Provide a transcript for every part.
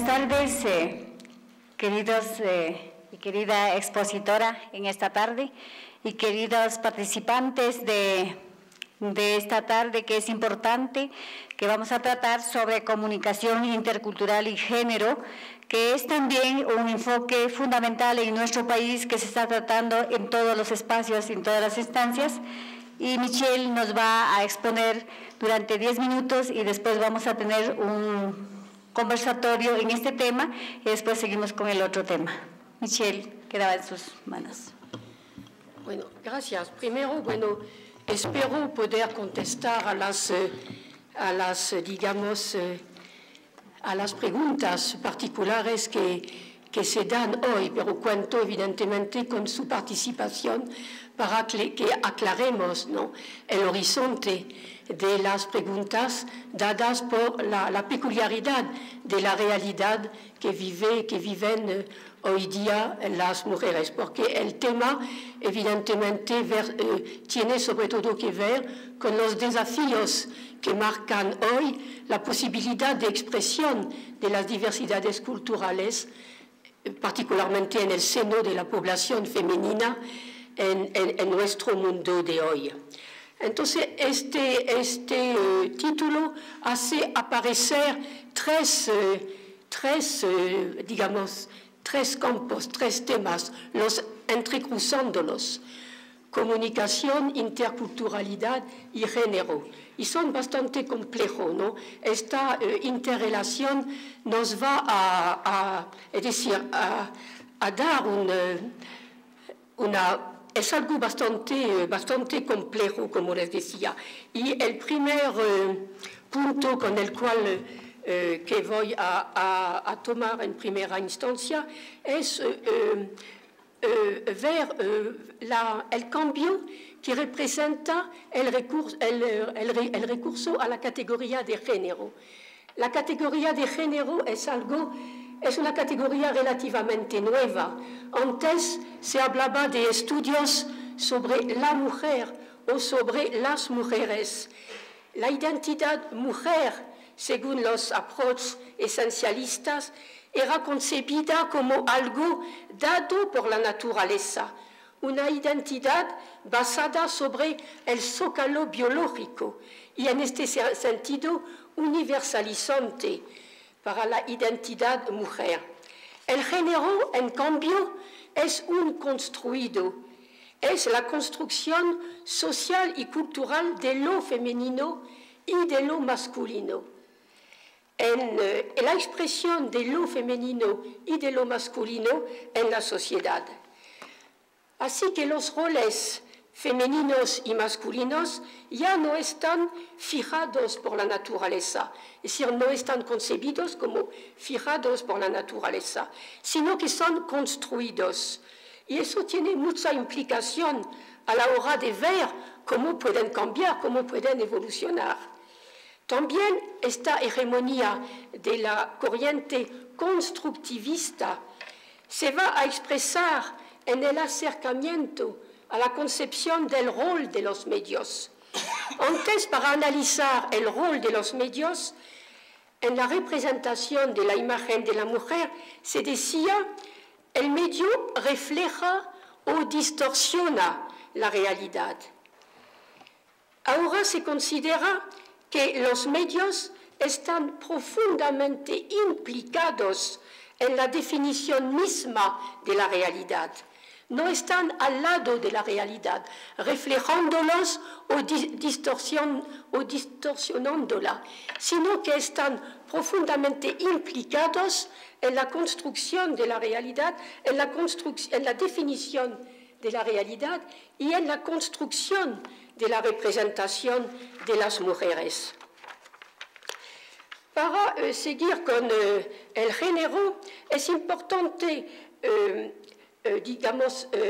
Buenas tardes, queridos y querida expositora en esta tarde y queridos participantes de esta tarde, que es importante, que vamos a tratar sobre comunicación intercultural y género, que es también un enfoque fundamental en nuestro país que se está tratando en todos los espacios, en todas las instancias. Y Michelle nos va a exponer durante 10 minutos y después vamos a tener un conversatorio en este tema y después seguimos con el otro tema. Michelle, quedaba en sus manos. Bueno, gracias. Primero, bueno, espero poder contestar a las preguntas particulares que se dan hoy, pero cuento evidentemente con su participación para que aclaremos, ¿no?, el horizonte de las preguntas dadas por la peculiaridad de la realidad que viven hoy día las mujeres, porque el tema evidentemente tiene sobre todo que ver con los desafíos que marcan hoy la posibilidad de expresión de las diversidades culturales, particularmente en el seno de la población femenina en nuestro mundo de hoy. Entonces, este título hace aparecer tres campos, tres temas, entrecruzándolos: comunicación, interculturalidad y género. Y son bastante complejos, ¿no? Esta interrelación nos va a dar es algo bastante complejo, como les decía. Y el primer punto con el cual que voy a tomar en primera instancia es ver el cambio que representa el recurso a la categoría de género. La categoría de género es una categoría relativamente nueva. Antes se hablaba de estudios sobre la mujer o sobre las mujeres. La identidad mujer, según los approaches esencialistas, era concebida como algo dado por la naturaleza, una identidad basada sobre el zócalo biológico y en este sentido universalizante para la identidad mujer. El género, en cambio, es un construido, es la construcción social y cultural de lo femenino y de lo masculino. En la expresión de lo femenino y de lo masculino en la sociedad. Así que los roles femeninos y masculinos ya no están fijados por la naturaleza, es decir, no están concebidos como fijados por la naturaleza, sino que son construidos. Y eso tiene mucha implicación a la hora de ver cómo pueden cambiar, cómo pueden evolucionar. También esta hegemonía de la corriente constructivista se va a expresar en el acercamiento a la concepción del rol de los medios. Antes, para analizar el rol de los medios, en la representación de la imagen de la mujer, se decía: el medio refleja o distorsiona la realidad. Ahora se considera que los medios están profundamente implicados en la definición misma de la realidad. No están al lado de la realidad, reflejándolos o distorsionándola, sino que están profundamente implicados en la construcción de la realidad, en la definición de la realidad y en la construcción de la representación de las mujeres. Para seguir con el género, es importante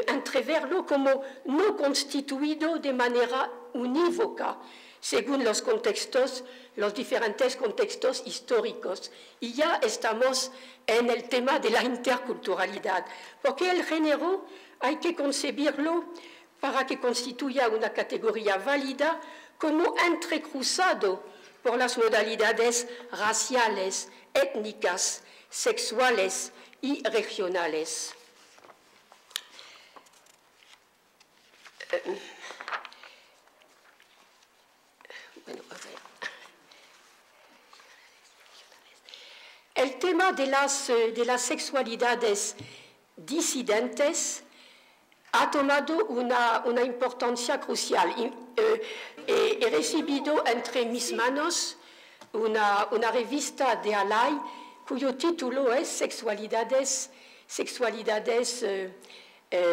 entreverlo como no constituido de manera unívoca, según los contextos, los diferentes contextos históricos. Y ya estamos en el tema de la interculturalidad, porque el género hay que concebirlo para que constituya una categoría válida como entrecruzado por las modalidades raciales, étnicas, sexuales y regionales. El tema de las sexualidades disidentes ha tomado una importancia crucial. He recibido entre mis manos una revista de Alay cuyo título es Sexualidades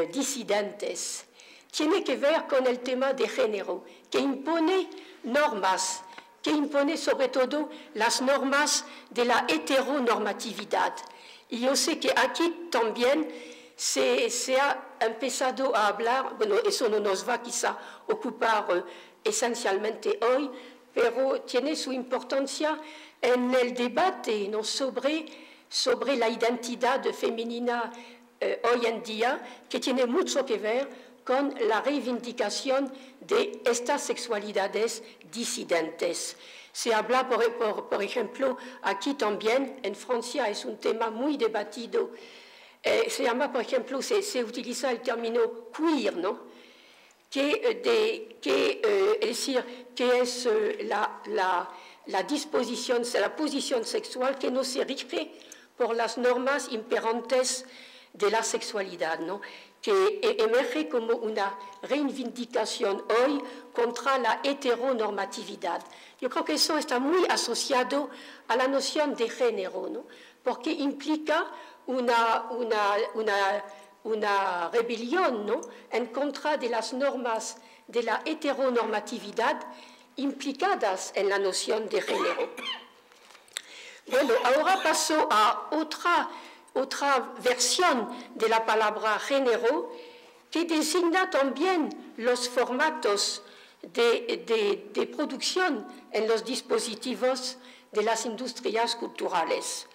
disidentes. Tiene que ver con el tema de género, que impone normas, que impone sobre todo las normas de la heteronormatividad. Y yo sé que aquí también se ha empezado a hablar, bueno, eso no nos va quizá ocupar esencialmente hoy, pero tiene su importancia en el debate, ¿no?, sobre la identidad femenina hoy en día, que tiene mucho que ver con la reivindicación de estas sexualidades disidentes. Se habla, por ejemplo, aquí también, en Francia es un tema muy debatido, se llama, por ejemplo, se utiliza el término queer, ¿no?, es decir, que es la disposición, la posición sexual que no se rige por las normas imperantes de la sexualidad, ¿no?, que emerge como una reivindicación hoy contra la heteronormatividad. Yo creo que eso está muy asociado a la noción de género, ¿no?, porque implica una rebelión, ¿no?, en contra de las normas de la heteronormatividad implicadas en la noción de género. Bueno, ahora paso a otra versión de la palabra género que designa también los formatos de producción en los dispositivos de las industrias culturales.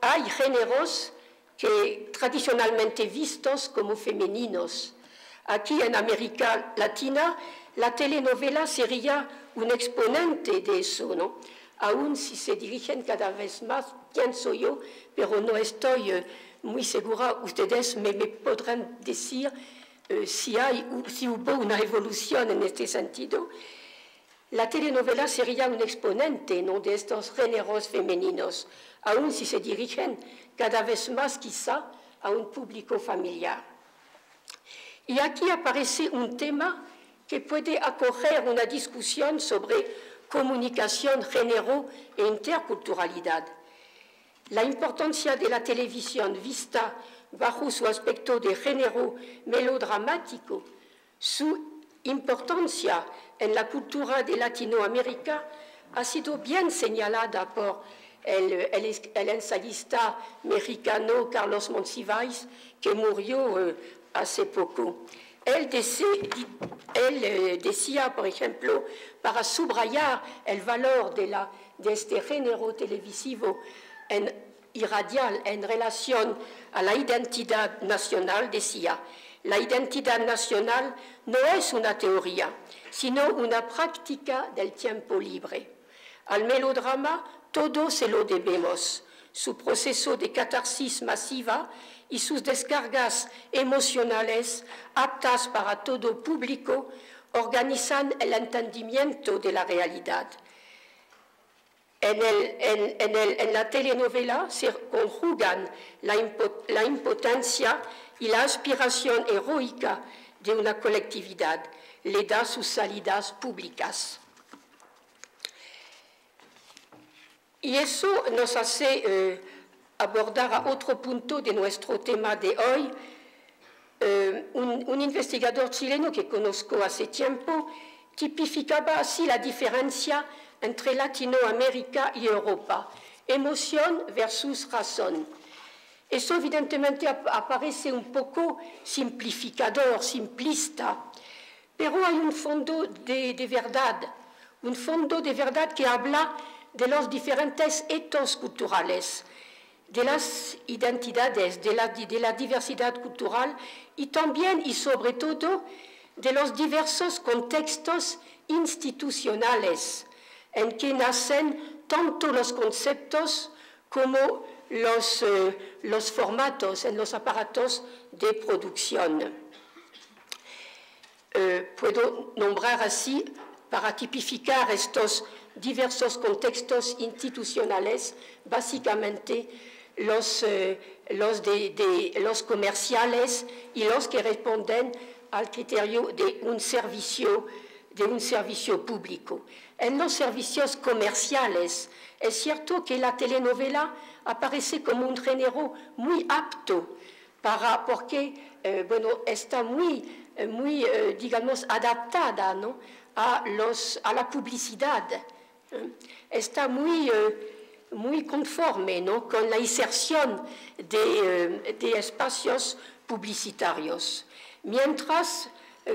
Hay géneros que tradicionalmente vistos como femeninos. Aquí en América Latina, la telenovela sería un exponente de eso, ¿no?, aun si se dirigen cada vez más, pienso yo, pero no estoy muy segura, ustedes me podrán decir si hubo una evolución en este sentido. La telenovela sería un exponente, ¿no?, de estos géneros femeninos, aun si se dirigen cada vez más quizá a un público familiar. Y aquí aparece un tema que puede acoger una discusión sobre comunicación, género e interculturalidad. La importancia de la televisión vista bajo su aspecto de género melodramático, su importancia en la cultura de Latinoamérica ha sido bien señalada por el ensayista mexicano Carlos Monsiváis, que murió hace poco. Él decía, por ejemplo, para subrayar el valor de este género televisivo y radial en relación a la identidad nacional, decía: la identidad nacional no es una teoría, sino una práctica del tiempo libre. Al melodrama todo se lo debemos, su proceso de catarsis masiva y sus descargas emocionales aptas para todo público organizan el entendimiento de la realidad. En la telenovela se conjugan la impotencia y la aspiración heroica de una colectividad, le da sus salidas públicas. Y eso nos hace abordar a otro punto de nuestro tema de hoy. Un investigador chileno que conozco hace tiempo tipificaba así la diferencia entre Latinoamérica y Europa: emoción versus razón. Eso evidentemente aparece un poco simplificador, simplista, pero hay un fondo de verdad que habla de los diferentes etos culturales, de las identidades, de la diversidad cultural y también y sobre todo de los diversos contextos institucionales en que nacen tanto los conceptos como los formatos en los aparatos de producción. Puedo nombrar así, para tipificar estos diversos contextos institucionales, básicamente los comerciales y los que responden al criterio de un servicio público. En los servicios comerciales, es cierto que la telenovela aparece como un género muy apto porque está muy digamos, adaptada, ¿no?, a la publicidad. Está muy conforme, ¿no?, con la inserción de espacios publicitarios. Mientras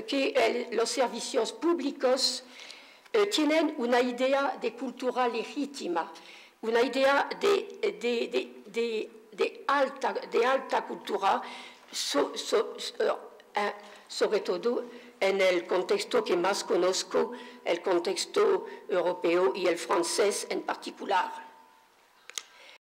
que los servicios públicos tienen una idea de cultura legítima, una idea de alta cultura, sobre todo en el contexto que más conozco, el contexto europeo y el francés en particular.